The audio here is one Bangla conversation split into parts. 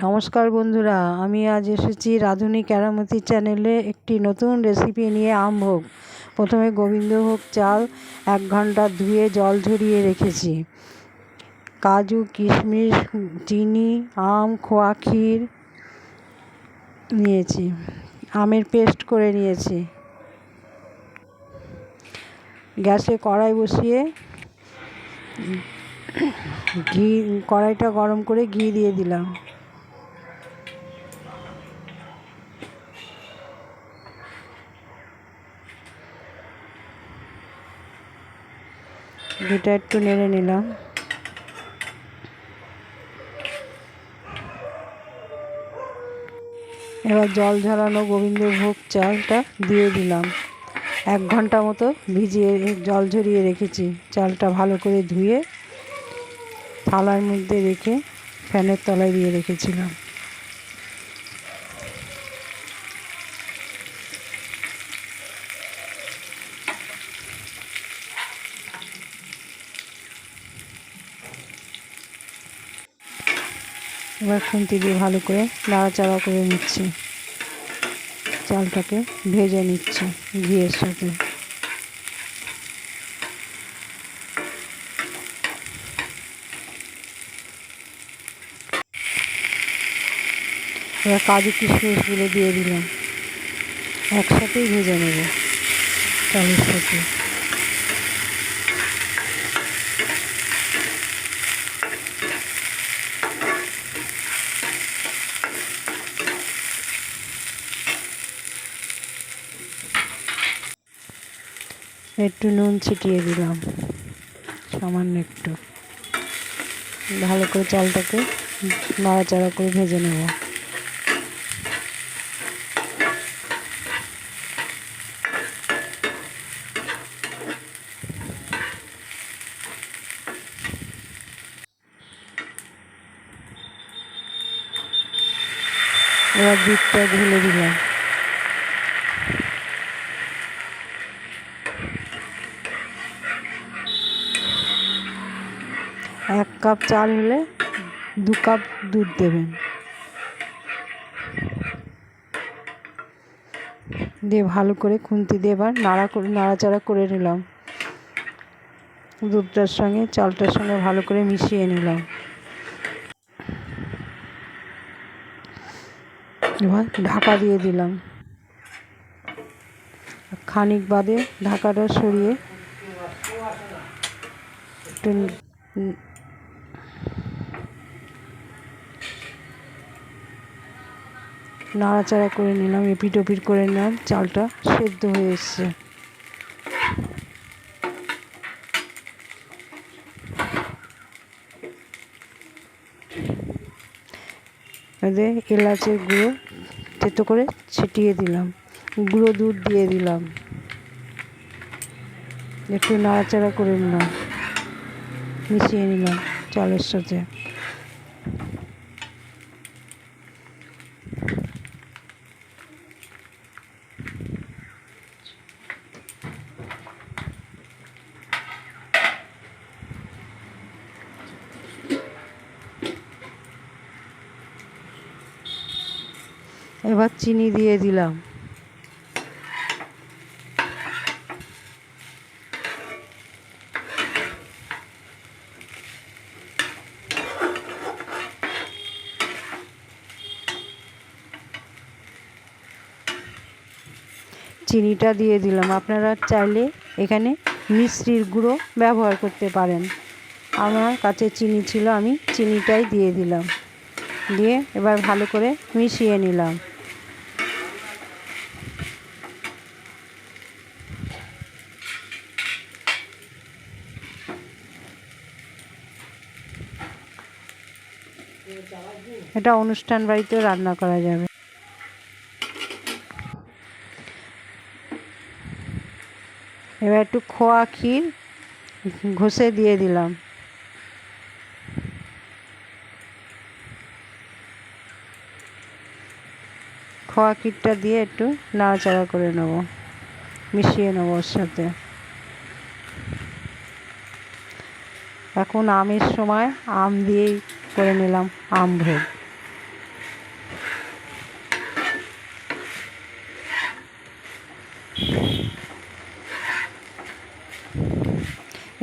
নমস্কার বন্ধুরা, আমি আজ এসেছি রাঁধুনি কেরামতি চ্যানেলে একটি নতুন রেসিপি নিয়ে। আমভোগ। প্রথমে গোবিন্দভোগ চাল 1 ঘন্টা ধুয়ে জল ঝরিয়ে রেখেছি। কাজু, কিশমিশ, চিনি, আম, খোয়া ক্ষীর নিয়েছি। আমের পেস্ট করে নিয়েছি। গ্যাসে কড়াই বসিয়ে কড়াইটা গরম করে ঘি দিয়ে দিলাম। ঘিটা একটু নেড়ে নিলাম। এবার জল ঝরানো গোবিন্দভোগ চালটা দিয়ে দিলাম। 1 ঘন্টা মতো ভিজিয়ে জল ঝরিয়ে রেখেছি। চালটা ভালো করে ধুয়ে থালার মধ্যে রেখে ফ্যানের তলায় দিয়ে রেখেছিলাম। এবার খুন্তি দিয়ে ভালো করে নাড়াচাড়া করে নিচ্ছি। চালটাকে ভেজে নিচ্ছি ঘিয়ের সাথে। এবার কাজু কিশমিশগুলো দিয়ে দিলাম। একসাথেই ভেজে নেব চালের সাথে। একটু নুন ছিটিয়ে দিলাম, সামান্য একটু। ভালো করে চালটাকে নাড়াচাড়া করে ভেজে নেব। এবার দুধটা ঢেলে দিলাম। এক কাপ চাল হলে 2 কাপ দুধ দেবেন। দিয়ে ভালো করে খুন্তি দিয়ে এবার নাড়াচাড়া করে নিলাম। দুধটার সঙ্গে চালটার সঙ্গে ভালো করে মিশিয়ে নিলাম। এবার ঢাকা দিয়ে দিলাম। খানিক বাদে ঢাকাটা সরিয়ে একটু নাড়াচাড়া করে নিলাম। এপিট ওপিট করে নিলাম। চালটা সেদ্ধ হয়ে এসছে। এতে এলাচের গুঁড়ো থেতো করে ছিটিয়ে দিলাম। গুঁড়ো দুধ দিয়ে দিলাম। একটু নাড়াচাড়া করে নিলাম, মিশিয়ে নিলাম চালের সাথে। এবার চিনি দিয়ে দিলাম। চিনিটা দিয়ে দিলাম। আপনারা চাইলে এখানে মিশ্রির গুঁড়ো ব্যবহার করতে পারেন। আমার কাছে চিনি ছিল, আমি চিনিটাই দিয়ে দিলাম। দিয়ে এবার ভালো করে মিশিয়ে নিলাম। এটা অনুষ্ঠান বাড়িতেও রান্না করা যাবে। এবার একটু খোয়া ক্ষীর ঘষে দিয়ে দিলাম। খোয়া ক্ষীরটা দিয়ে একটু নাড়াচাড়া করে নেব, মিশিয়ে নেব ওর সাথে। এখন আমের সময় আম দিয়েই করে নিলাম আমভোগ।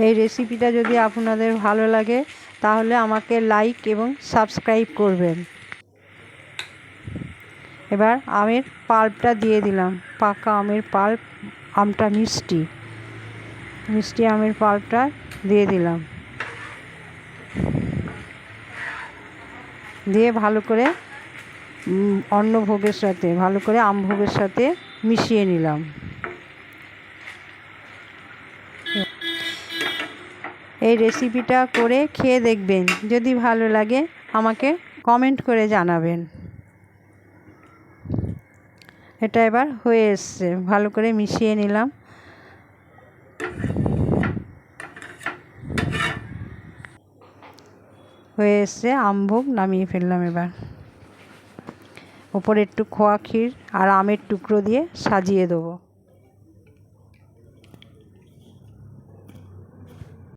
এই রেসিপিটা যদি আপনাদের ভালো লাগে তাহলে আমাকে লাইক এবং সাবস্ক্রাইব করবেন। এবার আমের পাল্পটা দিয়ে দিলাম, পাকা আমের পাল্প, আমটা মিষ্টি মিষ্টি আমের পাল্পটা দিয়ে দিলাম, দিয়ে ভালো করে অন্নভোগের সাথে ভালো করে আমভোগের সাথে মিশিয়ে নিলাম। এই রেসিপিটা করে খেয়ে দেখবেন, যদি ভালো লাগে আমাকে কমেন্ট করে জানাবেন। এটা এবার হয়ে এসছে, ভালো করে মিশিয়ে নিলাম। হয়ে এসছে আমভোগ, নামিয়ে ফেললাম। এবার ওপরে একটু খোয়া ক্ষীর আর আমের টুকরো দিয়ে সাজিয়ে দেবো।